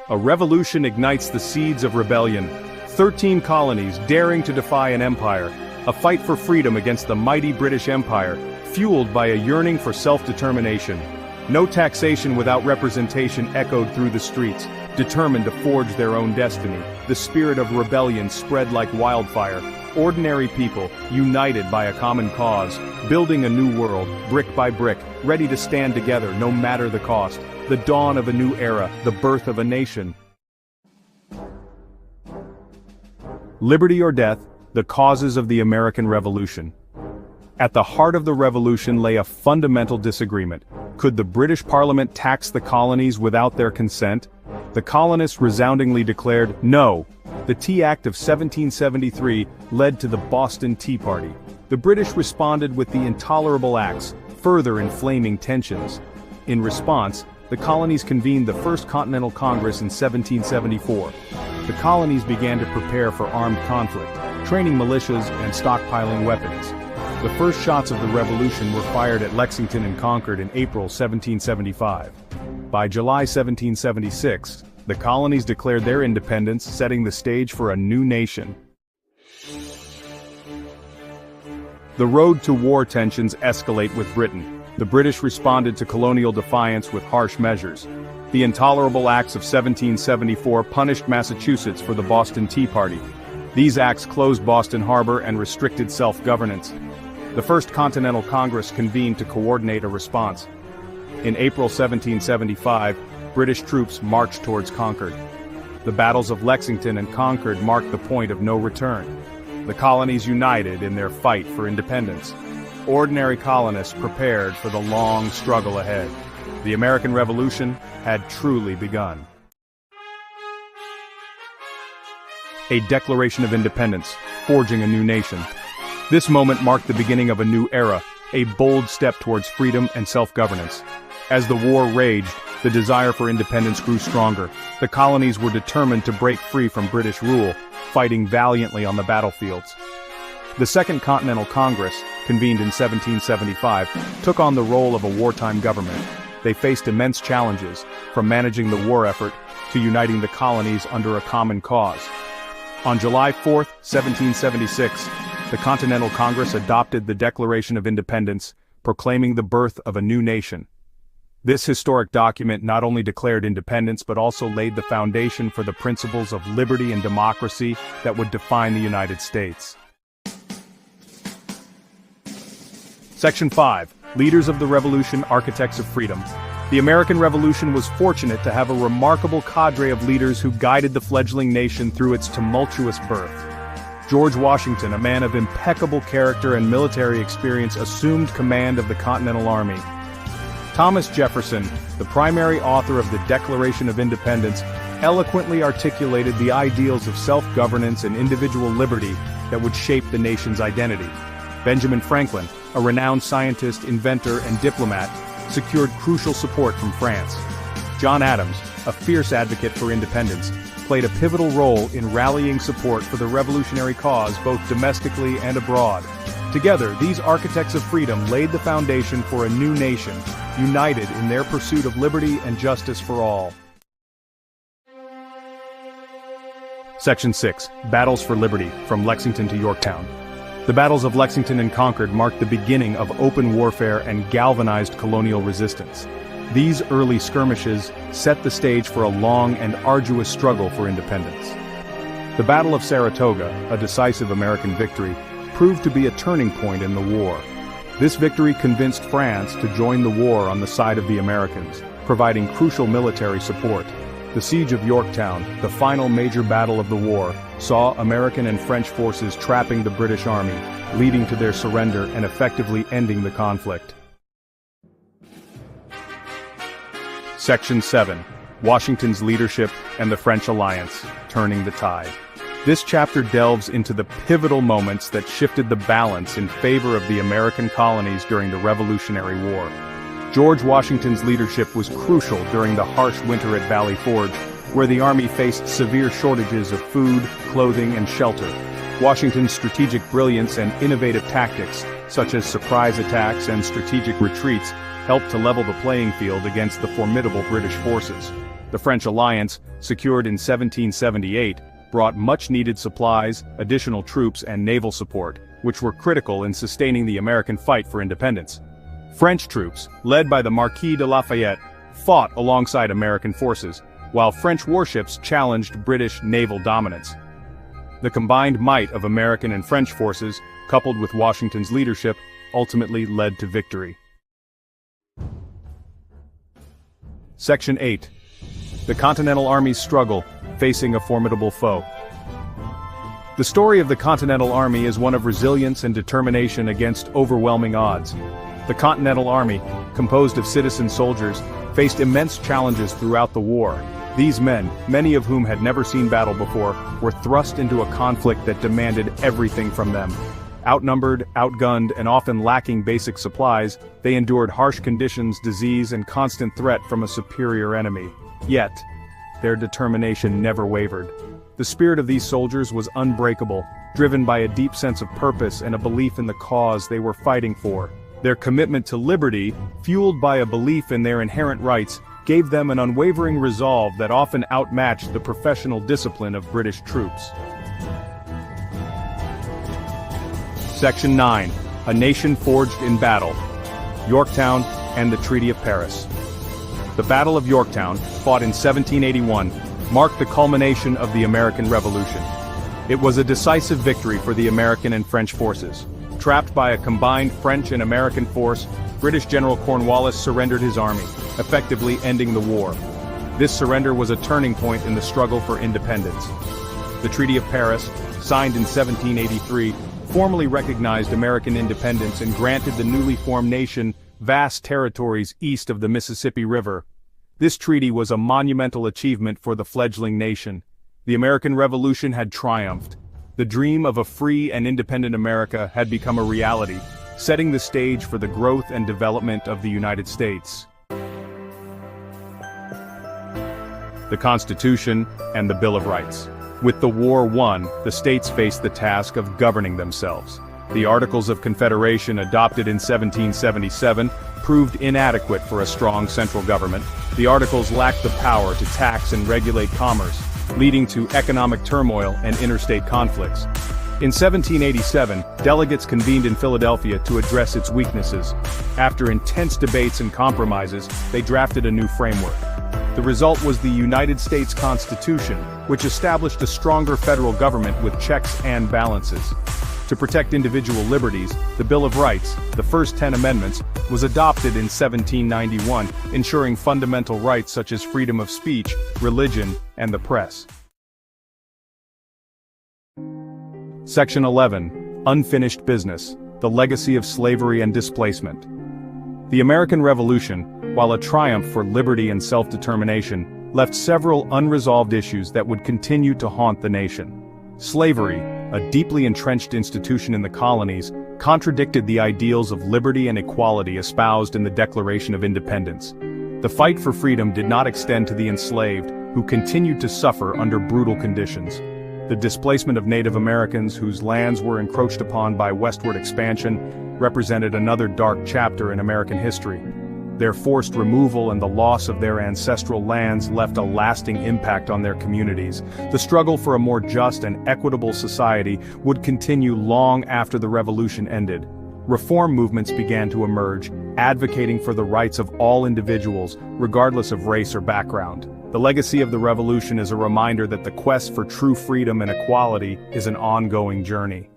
A revolution ignites the seeds of rebellion. 13 colonies daring to defy an empire. A fight for freedom against the mighty British Empire, fueled by a yearning for self-determination. No taxation without representation echoed through the streets, determined to forge their own destiny. The spirit of rebellion spread like wildfire. Ordinary people, united by a common cause, building a new world, brick by brick, ready to stand together no matter the cost. The dawn of a new era, the birth of a nation. Liberty or death, the causes of the American Revolution. At the heart of the revolution lay a fundamental disagreement. Could the British Parliament tax the colonies without their consent? The colonists resoundingly declared no. The Tea Act of 1773 led to the Boston Tea Party. The British responded with the Intolerable Acts, further inflaming tensions. In response, the colonies convened the First Continental Congress in 1774. The colonies began to prepare for armed conflict, training militias and stockpiling weapons. The first shots of the revolution were fired at Lexington and Concord in April 1775. By July 1776, the colonies declared their independence, setting the stage for a new nation. The road to war tensions escalate with Britain. The British responded to colonial defiance with harsh measures. The Intolerable Acts of 1774 punished Massachusetts for the Boston Tea Party. These acts closed Boston Harbor and restricted self-governance. The First Continental Congress convened to coordinate a response. In April 1775, British troops marched towards Concord. The battles of Lexington and Concord marked the point of no return. The colonies united in their fight for independence. Ordinary colonists prepared for the long struggle ahead. The American Revolution had truly begun. A Declaration of Independence, forging a new nation. This moment marked the beginning of a new era, a bold step towards freedom and self-governance. As the war raged, the desire for independence grew stronger. The colonies were determined to break free from British rule, fighting valiantly on the battlefields. The Second Continental Congress, convened in 1775, took on the role of a wartime government. They faced immense challenges, from managing the war effort to uniting the colonies under a common cause. On July 4, 1776, the Continental Congress adopted the Declaration of Independence, proclaiming the birth of a new nation. This historic document not only declared independence but also laid the foundation for the principles of liberty and democracy that would define the United States. Section 5. Leaders of the Revolution, Architects of Freedom. The American Revolution was fortunate to have a remarkable cadre of leaders who guided the fledgling nation through its tumultuous birth. George Washington, a man of impeccable character and military experience, assumed command of the Continental Army. Thomas Jefferson, the primary author of the Declaration of Independence, eloquently articulated the ideals of self-governance and individual liberty that would shape the nation's identity. Benjamin Franklin, a renowned scientist, inventor, and diplomat, secured crucial support from France. John Adams, a fierce advocate for independence, played a pivotal role in rallying support for the revolutionary cause both domestically and abroad. Together, these architects of freedom laid the foundation for a new nation, united in their pursuit of liberty and justice for all. Section 6. Battles for Liberty, from Lexington to Yorktown. The battles of Lexington and Concord marked the beginning of open warfare and galvanized colonial resistance. These early skirmishes set the stage for a long and arduous struggle for independence. The Battle of Saratoga, a decisive American victory, proved to be a turning point in the war. This victory convinced France to join the war on the side of the Americans, providing crucial military support. The Siege of Yorktown, the final major battle of the war, saw American and French forces trapping the British Army, leading to their surrender and effectively ending the conflict. Section 7. Washington's leadership and the French alliance, turning the tide. This chapter delves into the pivotal moments that shifted the balance in favor of the American colonies during the Revolutionary War. George Washington's leadership was crucial during the harsh winter at Valley Forge, where the Army faced severe shortages of food, clothing, and shelter. Washington's strategic brilliance and innovative tactics, such as surprise attacks and strategic retreats, helped to level the playing field against the formidable British forces. The French alliance, secured in 1778, brought much-needed supplies, additional troops and naval support, which were critical in sustaining the American fight for independence. French troops, led by the Marquis de Lafayette, fought alongside American forces, while French warships challenged British naval dominance. The combined might of American and French forces, coupled with Washington's leadership, ultimately led to victory. Section 8. The Continental Army's struggle, facing a formidable foe. The story of the Continental Army is one of resilience and determination against overwhelming odds. The Continental Army, composed of citizen soldiers, faced immense challenges throughout the war. These men, many of whom had never seen battle before, were thrust into a conflict that demanded everything from them. Outnumbered, outgunned, and often lacking basic supplies, they endured harsh conditions, disease, and constant threat from a superior enemy. Yet, their determination never wavered. The spirit of these soldiers was unbreakable, driven by a deep sense of purpose and a belief in the cause they were fighting for. Their commitment to liberty, fueled by a belief in their inherent rights, gave them an unwavering resolve that often outmatched the professional discipline of British troops. Section 9. A nation forged in battle. Yorktown and the Treaty of Paris. The Battle of Yorktown, fought in 1781, marked the culmination of the American Revolution. It was a decisive victory for the American and French forces. Trapped by a combined French and American force, British General Cornwallis surrendered his army, effectively ending the war. This surrender was a turning point in the struggle for independence. The Treaty of Paris, signed in 1783, formally recognized American independence and granted the newly formed nation vast territories east of the Mississippi River. This treaty was a monumental achievement for the fledgling nation. The American Revolution had triumphed. The dream of a free and independent America had become a reality, setting the stage for the growth and development of the United States. The Constitution and the Bill of Rights. With the war won, the states faced the task of governing themselves. The Articles of Confederation adopted in 1777 proved inadequate for a strong central government. The Articles lacked the power to tax and regulate commerce, leading to economic turmoil and interstate conflicts. In 1787, delegates convened in Philadelphia to address its weaknesses. After intense debates and compromises, they drafted a new framework. The result was the United States Constitution, which established a stronger federal government with checks and balances. To protect individual liberties, the Bill of Rights, the first 10 amendments, was adopted in 1791, ensuring fundamental rights such as freedom of speech, religion, and the press. Section 11. Unfinished Business, the Legacy of Slavery and Displacement. The American Revolution, while a triumph for liberty and self-determination, left several unresolved issues that would continue to haunt the nation. Slavery, a deeply entrenched institution in the colonies, contradicted the ideals of liberty and equality espoused in the Declaration of Independence. The fight for freedom did not extend to the enslaved, who continued to suffer under brutal conditions. The displacement of Native Americans, whose lands were encroached upon by westward expansion, represented another dark chapter in American history. Their forced removal and the loss of their ancestral lands left a lasting impact on their communities. The struggle for a more just and equitable society would continue long after the revolution ended. Reform movements began to emerge, advocating for the rights of all individuals, regardless of race or background. The legacy of the revolution is a reminder that the quest for true freedom and equality is an ongoing journey.